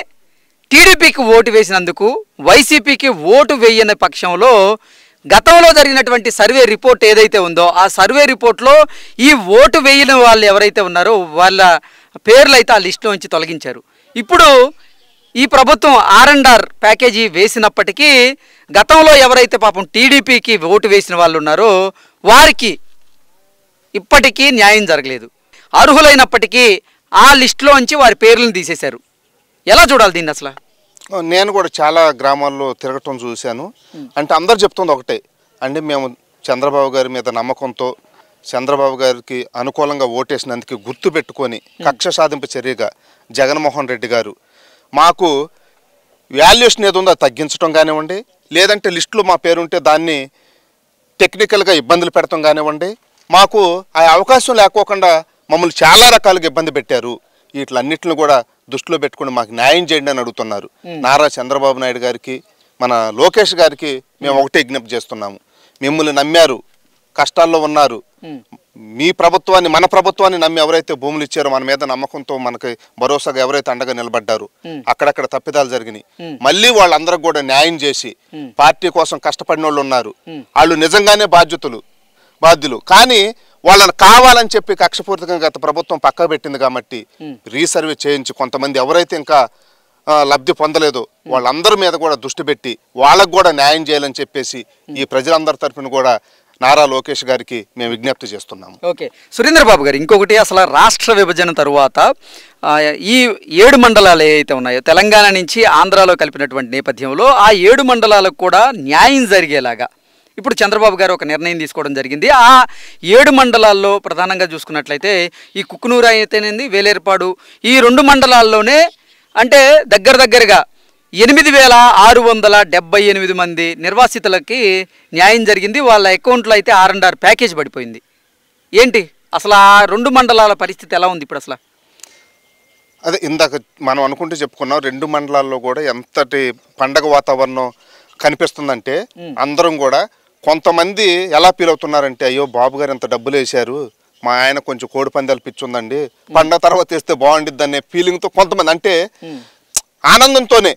టీడీపీకి ఓటు వేసినందుకు వైసీపీకి ఓటు వేయని పక్షంలో గతంలో జరిగినటువంటి సర్వే రిపోర్ట్ ఏదైతే ఉందో ఆ సర్వే రిపోర్ట్లో ఈ ఓటు వేయని వాళ్ళు ఎవరైతే ఉన్నారో వాళ్ళ పేర్లు అయితే ఆ లిస్టులో నుంచి తొలగించారు. ఇప్పుడు ఈ ప్రభుత్వం R&R ప్యాకేజీ వేసినప్పటికీ గతంలో ఎవరైతే పాపం టీడీపీకి ఓటు వేసిన వాళ్ళు ఉన్నారో వారికి ఇప్పటికీ న్యాయం జరగలేదు. అర్హులైనప్పటికీ ఆ లిస్టులో నుంచి వారి పేర్లను తీసేశారు. ఎలా చూడాలి దీన్ని అసలు? నేను కూడా చాలా గ్రామాల్లో తిరగటం చూశాను. అంటే అందరు చెప్తుంది ఒకటే, అంటే మేము చంద్రబాబు గారి మీద నమ్మకంతో చంద్రబాబు గారికి అనుకూలంగా ఓటేసినందుకు గుర్తు పెట్టుకొని కక్ష సాధింపు చర్యగా జగన్మోహన్ రెడ్డి గారు మాకు వాల్యుయేషన్ ఏదో ఉందో తగ్గించడం కానివ్వండి, లేదంటే లిస్టులో మా పేరుంటే దాన్ని టెక్నికల్గా ఇబ్బందులు పెడతాం కానివ్వండి, మాకు ఆ అవకాశం లేకోకుండా మమ్మల్ని చాలా రకాలుగా ఇబ్బంది పెట్టారు. వీటిలన్నిటిని కూడా దృష్టిలో పెట్టుకుని మాకు న్యాయం చేయండి అని అడుగుతున్నారు. నారా చంద్రబాబు నాయుడు గారికి, మన లోకేష్ గారికి మేము ఒకటే విజ్ఞప్తి చేస్తున్నాము. మిమ్మల్ని నమ్మారు, కష్టాల్లో ఉన్నారు, మీ ప్రభుత్వాన్ని మన ప్రభుత్వాన్ని నమ్మి ఎవరైతే భూములు ఇచ్చారో మన మీద నమ్మకంతో మనకి భరోసాగా ఎవరైతే అండగా నిలబడ్డారో అక్కడక్కడ తప్పిదాలు జరిగినాయి. మళ్ళీ వాళ్ళందరికి కూడా న్యాయం చేసి పార్టీ కోసం కష్టపడిన వాళ్ళు ఉన్నారు, వాళ్ళు నిజంగానే బాధ్యులు. కానీ వాళ్ళని కావాలని చెప్పి కక్షపూరితంగా గత ప్రభుత్వం పక్క పెట్టింది కాబట్టి రీసర్వే చేయించి కొంతమంది ఎవరైతే ఇంకా లబ్ధి పొందలేదో వాళ్ళందరి మీద కూడా దృష్టి పెట్టి వాళ్ళకు కూడా న్యాయం చేయాలని చెప్పేసి ఈ ప్రజలందరి తరఫున కూడా నారా లోకేష్ గారికి మేము విజ్ఞప్తి చేస్తున్నాము. ఓకే సురేంద్రబాబు గారు, ఇంకొకటి అసలు రాష్ట్ర విభజన తరువాత ఈ 7 మండలాలు ఏవైతే ఉన్నాయో తెలంగాణ నుంచి ఆంధ్రాలో కలిపినటువంటి నేపథ్యంలో ఆ 7 మండలాలకు కూడా న్యాయం జరిగేలాగా ఇప్పుడు చంద్రబాబు గారు ఒక నిర్ణయం తీసుకోవడం జరిగింది. ఆ 7 మండలాల్లో ప్రధానంగా చూసుకున్నట్లయితే ఈ కుక్కునూరు అయితేనేది, వేలేరుపాడు, ఈ 2 మండలాల్లోనే అంటే దగ్గరగా 8,678 మంది నిర్వాసితులకి న్యాయం జరిగింది. వాళ్ళ అకౌంట్లో అయితే R&R ప్యాకేజ్ పడిపోయింది. ఏంటి అసలు ఆ 2 మండలాల పరిస్థితి ఎలా ఉంది ఇప్పుడు అసలు? అదే ఇందాక మనం అనుకుంటూ చెప్పుకున్నాం, 2 మండలాల్లో కూడా ఎంతటి పండగ వాతావరణం కనిపిస్తుందంటే అందరం కూడా కొంతమంది ఎలా ఫీల్ అవుతున్నారంటే, అయ్యో బాబు గారు ఎంత డబ్బులు వేశారు, మా ఆయన కొంచెం కోడి పందాలు పిచ్చుందండి, పండగ తర్వాత వేస్తే బాగుండిద్ది అనే ఫీలింగ్తో కొంతమంది, అంటే ఆనందంతోనే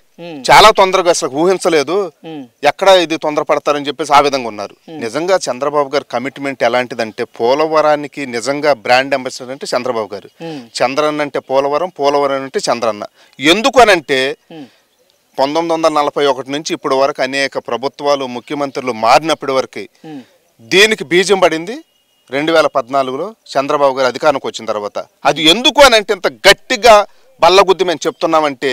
చాలా తొందరగా అసలు ఊహించలేదు, ఎక్కడ ఇది తొందరపడతారని చెప్పేసి ఆ విధంగా ఉన్నారు. నిజంగా చంద్రబాబు గారి కమిట్మెంట్ ఎలాంటిదంటే పోలవరానికి నిజంగా బ్రాండ్ అంబాసిడర్ అంటే చంద్రబాబు గారు. చంద్రన్న అంటే పోలవరం, పోలవరం అంటే చంద్రన్న. ఎందుకు అనంటే 1941 నుంచి ఇప్పటి వరకు అనేక ప్రభుత్వాలు ముఖ్యమంత్రులు మారినప్పటి వరకు దీనికి బీజం పడింది 2014లో చంద్రబాబు గారు అధికారానికి వచ్చిన తర్వాత. అది ఎందుకు అని అంటే ఇంత గట్టిగా బల్లగుద్ది మేము చెప్తున్నామంటే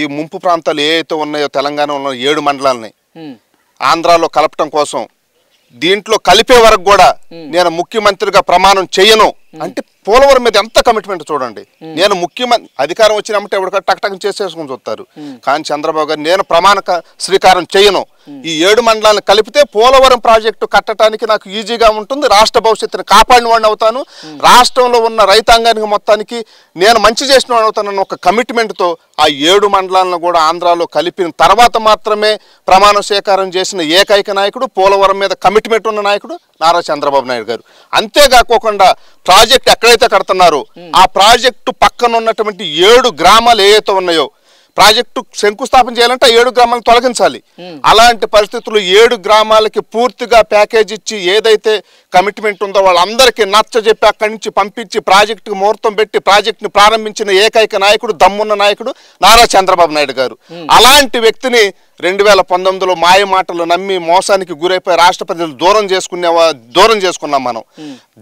ఈ ముంపు ప్రాంతాలు ఏవైతే ఉన్నాయో తెలంగాణలో 7 మండలాలని ఆంధ్రాలో కలపటం కోసం దీంట్లో కలిపే వరకు కూడా నేను ముఖ్యమంత్రిగా ప్రమాణం చేయను అంటే పోలవరం మీద ఎంత కమిట్మెంట్ చూడండి. నేను ముఖ్యమంత్రి అధికారం వచ్చినప్పుడు ఎవరికైనా టక్ టక్ చేసేసుకుని చూస్తారు, కానీ చంద్రబాబు గారు నేను ప్రమాణ శ్రీకారం చేయను, ఈ 7 మండలాలను కలిపితే పోలవరం ప్రాజెక్టు కట్టడానికి నాకు ఈజీగా ఉంటుంది, రాష్ట్ర భవిష్యత్తుని కాపాడిన వాడిని అవుతాను, రాష్ట్రంలో ఉన్న రైతాంగానికి మొత్తానికి నేను మంచి చేసిన వాడిని అవుతానన్న ఒక కమిట్మెంట్తో ఆ 7 మండలాలను కూడా ఆంధ్రాలో కలిపిన తర్వాత మాత్రమే ప్రమాణ స్వీకారం చేసిన ఏకైక నాయకుడు, పోలవరం మీద కమిట్మెంట్ ఉన్న నాయకుడు నారా చంద్రబాబు నాయుడు గారు. అంతేకాకుండా ప్రాజెక్ట్ ఎక్కడైతే కడుతున్నారో ఆ ప్రాజెక్టు పక్కన ఉన్నటువంటి 7 గ్రామాలు ఏవైతే ఉన్నాయో ప్రాజెక్టు శంకుస్థాపన చేయాలంటే ఆ 7 గ్రామాలను తొలగించాలి. అలాంటి పరిస్థితుల్లో 7 గ్రామాలకి పూర్తిగా ప్యాకేజ్ ఇచ్చి ఏదైతే కమిట్మెంట్ ఉందో వాళ్ళందరికీ నచ్చజెప్పి అక్కడి నుంచి పంపించి ప్రాజెక్టుకు ముహూర్తం పెట్టి ప్రాజెక్టును ప్రారంభించిన ఏకైక నాయకుడు, దమ్మున్న నాయకుడు నారా చంద్రబాబు నాయుడు గారు. అలాంటి వ్యక్తిని 2019లో మాయ మాటలు నమ్మి మోసానికి గురైపోయి రాష్ట్ర ప్రజలు దూరం చేసుకున్నాం మనం.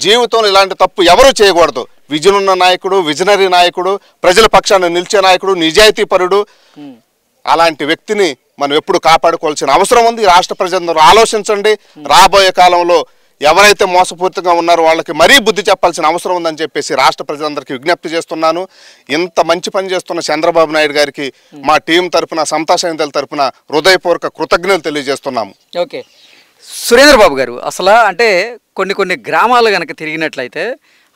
జీవితంలో ఇలాంటి తప్పు ఎవరూ చేయకూడదు. విజన్ ఉన్న నాయకుడు, విజనరీ నాయకుడు, ప్రజల పక్షాన నిలిచే నాయకుడు, నిజాయితీ పరుడు, అలాంటి వ్యక్తిని మనం ఎప్పుడు కాపాడుకోవాల్సిన అవసరం ఉంది. రాష్ట్ర ప్రజలందరూ ఆలోచించండి. రాబోయే కాలంలో ఎవరైతే మోసపూరితంగా ఉన్నారో వాళ్ళకి మరీ బుద్ధి చెప్పాల్సిన అవసరం ఉందని చెప్పేసి రాష్ట్ర ప్రజలందరికీ విజ్ఞప్తి చేస్తున్నాను. ఇంత మంచి పని చేస్తున్న చంద్రబాబు నాయుడు గారికి మా టీం తరఫున, సమతా సైనికుల తరఫున హృదయపూర్వక కృతజ్ఞతలు తెలియజేస్తున్నాము. ఓకే, సురేంద్ర బాబు గారు, అసలు అంటే కొన్ని గ్రామాలు కనుక తిరిగినట్లయితే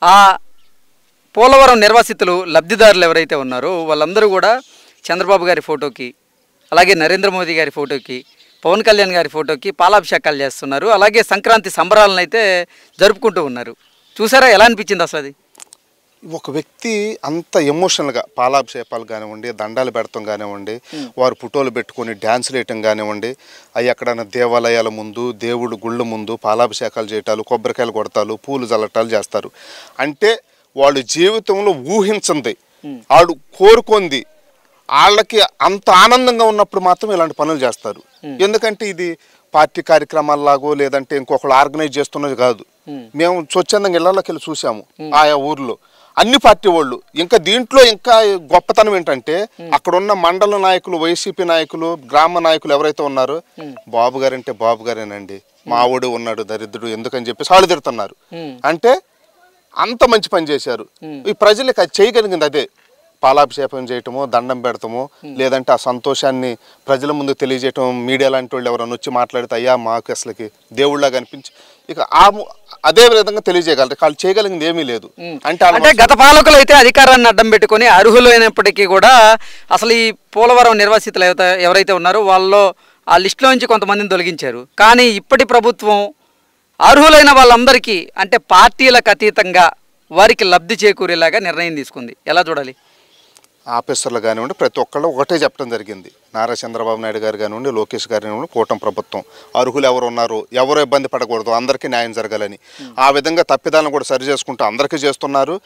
ఆ పోలవరం నిర్వాసితులు లబ్ధిదారులు ఎవరైతే ఉన్నారో వాళ్ళందరూ కూడా చంద్రబాబు గారి ఫోటోకి, అలాగే నరేంద్ర మోదీ గారి ఫోటోకి, పవన్ కళ్యాణ్ గారి ఫోటోకి పాలాభిషేకాలు చేస్తున్నారు. అలాగే సంక్రాంతి సంబరాలను అయితే జరుపుకుంటూ ఉన్నారు. చూసారా, ఎలా అనిపించింది అసలు అది? ఒక వ్యక్తి అంత ఎమోషనల్గా పాలాభిషేకాలు కానివ్వండి, దండాలు పెడతాం కానివ్వండి, వారు ఫోటోలు పెట్టుకొని డ్యాన్సులు వేయటం కానివ్వండి, అవి ఎక్కడైనా దేవాలయాల ముందు, దేవుడు గుళ్ళ ముందు పాలాభిషేకాలు చేయటాలు, కొబ్బరికాయలు కొడతాలు, పూలు జల్లటాలు చేస్తారు. అంటే వాళ్ళు జీవితంలో ఊహించింది, వాళ్ళు కోరుకుంది, వాళ్ళకి అంత ఆనందంగా ఉన్నప్పుడు మాత్రం ఇలాంటి పనులు చేస్తారు. ఎందుకంటే ఇది పార్టీ కార్యక్రమాల్లాగో లేదంటే ఇంకొకరు ఆర్గనైజ్ చేస్తున్నది కాదు. మేము స్వచ్ఛందంగా ఇళ్లలోకి వెళ్ళి చూసాము ఆయా ఊర్లో అన్ని పార్టీ వాళ్ళు. ఇంకా దీంట్లో ఇంకా గొప్పతనం ఏంటంటే అక్కడ ఉన్న మండల నాయకులు, వైసీపీ నాయకులు, గ్రామ నాయకులు ఎవరైతే ఉన్నారో బాబు గారంటే బాబు గారేనండి, మావుడు ఉన్నాడు దరిద్రుడు ఎందుకని చెప్పేసి వాళ్ళు తిడుతున్నారు. అంటే అంత మంచి పని చేశారు. ఈ ప్రజలకు అది చేయగలిగింది అదే, పాలాభిషేకం చేయటమో, దండం పెడతామో, లేదంటే ఆ సంతోషాన్ని ప్రజల ముందు తెలియజేయటం. మీడియా లాంటి వాళ్ళు ఎవరైనా వచ్చి మాట్లాడితే అయ్యా మాకు అసలుకి దేవుళ్ళగా కనిపించి ఇక అదే విధంగా తెలియజేయగలరు. వాళ్ళు చేయగలిగింది ఏమీ లేదు. అంటే గత పాలకులు అయితే అధికారాన్ని అడ్డం పెట్టుకొని అర్హులైనప్పటికీ కూడా అసలు ఈ పోలవరం నిర్వాసితులు ఎవరైతే ఉన్నారో వాళ్ళలో ఆ లిస్టులో నుంచి కొంతమందిని తొలగించారు. కానీ ఇప్పటి ప్రభుత్వం అర్హులైన వాళ్ళందరికీ అంటే పార్టీలకు అతీతంగా వారికి లబ్ధి చేకూరేలాగా నిర్ణయం తీసుకుంది. ఎలా చూడాలి? ఆఫీసర్లు కానివ్వండి ప్రతి ఒక్కళ్ళు ఒకటే చెప్పడం జరిగింది. నారా చంద్రబాబు నాయుడు గారు కానివ్వండి, లోకేష్ గారు కానివ్వండి, కూటమి ప్రభుత్వం అర్హులు ఎవరు ఉన్నారో ఎవరు ఇబ్బంది పడకూడదు, అందరికీ న్యాయం జరగాలని ఆ విధంగా తప్పిదాలను కూడా సరి చేసుకుంటూ అందరికీ చేస్తున్నారు.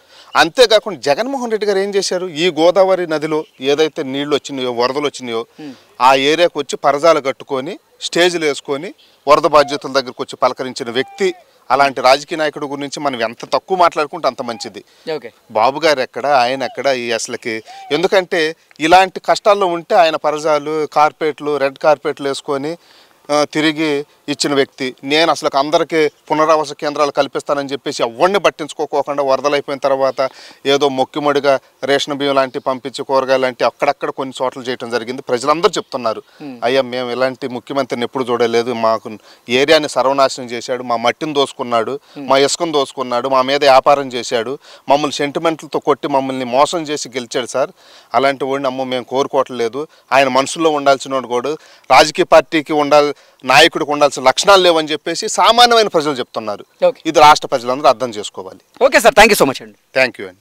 అంతేకాకుండా జగన్మోహన్ రెడ్డి గారు ఏం చేశారు, ఈ గోదావరి నదిలో ఏదైతే నీళ్లు వచ్చినాయో, వరదలు వచ్చినాయో ఆ ఏరియాకు వచ్చి పరదాలు కట్టుకొని స్టేజ్లు వేసుకొని వరద బాధ్యతల దగ్గరకు వచ్చి పలకరించిన వ్యక్తి. అలాంటి రాజకీయ నాయకుడి గురించి మనం ఎంత తక్కువ మాట్లాడుకుంటే అంత మంచిది. బాబు గారు ఎక్కడ, ఆయన ఎక్కడ ఈ అసలుకి? ఎందుకంటే ఇలాంటి కష్టాల్లో ఉంటే ఆయన పరజాలు, కార్పెట్లు, రెడ్ కార్పెట్లు వేసుకొని తిరిగి ఇచ్చిన వ్యక్తి. నేను అసలు అందరికీ పునరావాస కేంద్రాలు కల్పిస్తానని చెప్పేసి ఎవరిని పట్టించుకోకుండా వరదలు అయిపోయిన తర్వాత ఏదో మొక్కిమొడిగా రేషన్ బియ్యం లాంటివి పంపించి, కూరగాయలు లాంటివి అక్కడక్కడ కొన్ని చోట్ల చేయడం జరిగింది. ప్రజలందరూ చెప్తున్నారు, అయ్యా మేము ఇలాంటి ముఖ్యమంత్రిని ఎప్పుడు చూడలేదు, మాకు ఏరియాని సర్వనాశనం చేశాడు, మా మట్టిని దోసుకున్నాడు, మా ఇసుకను దోసుకున్నాడు, మా మీద వ్యాపారం చేశాడు, మమ్మల్ని సెంటిమెంట్లతో కొట్టి మమ్మల్ని మోసం చేసి గెలిచాడు సార్. అలాంటి వాడిని అమ్మో మేము కోరుకోవట్లేదు. ఆయన మనసులో ఉండాల్సిన వాడు కూడా రాజకీయ పార్టీకి నాయకుడికి ఉండాల్సిన లక్షణాలు లేవని చెప్పేసి సామాన్యమైన ప్రజలు చెప్తున్నారు. ఇది రాష్ట్ర ప్రజలందరూ అర్థం చేసుకోవాలి. Okay sir, thank you so much అండి. థ్యాంక్ యూ అండి.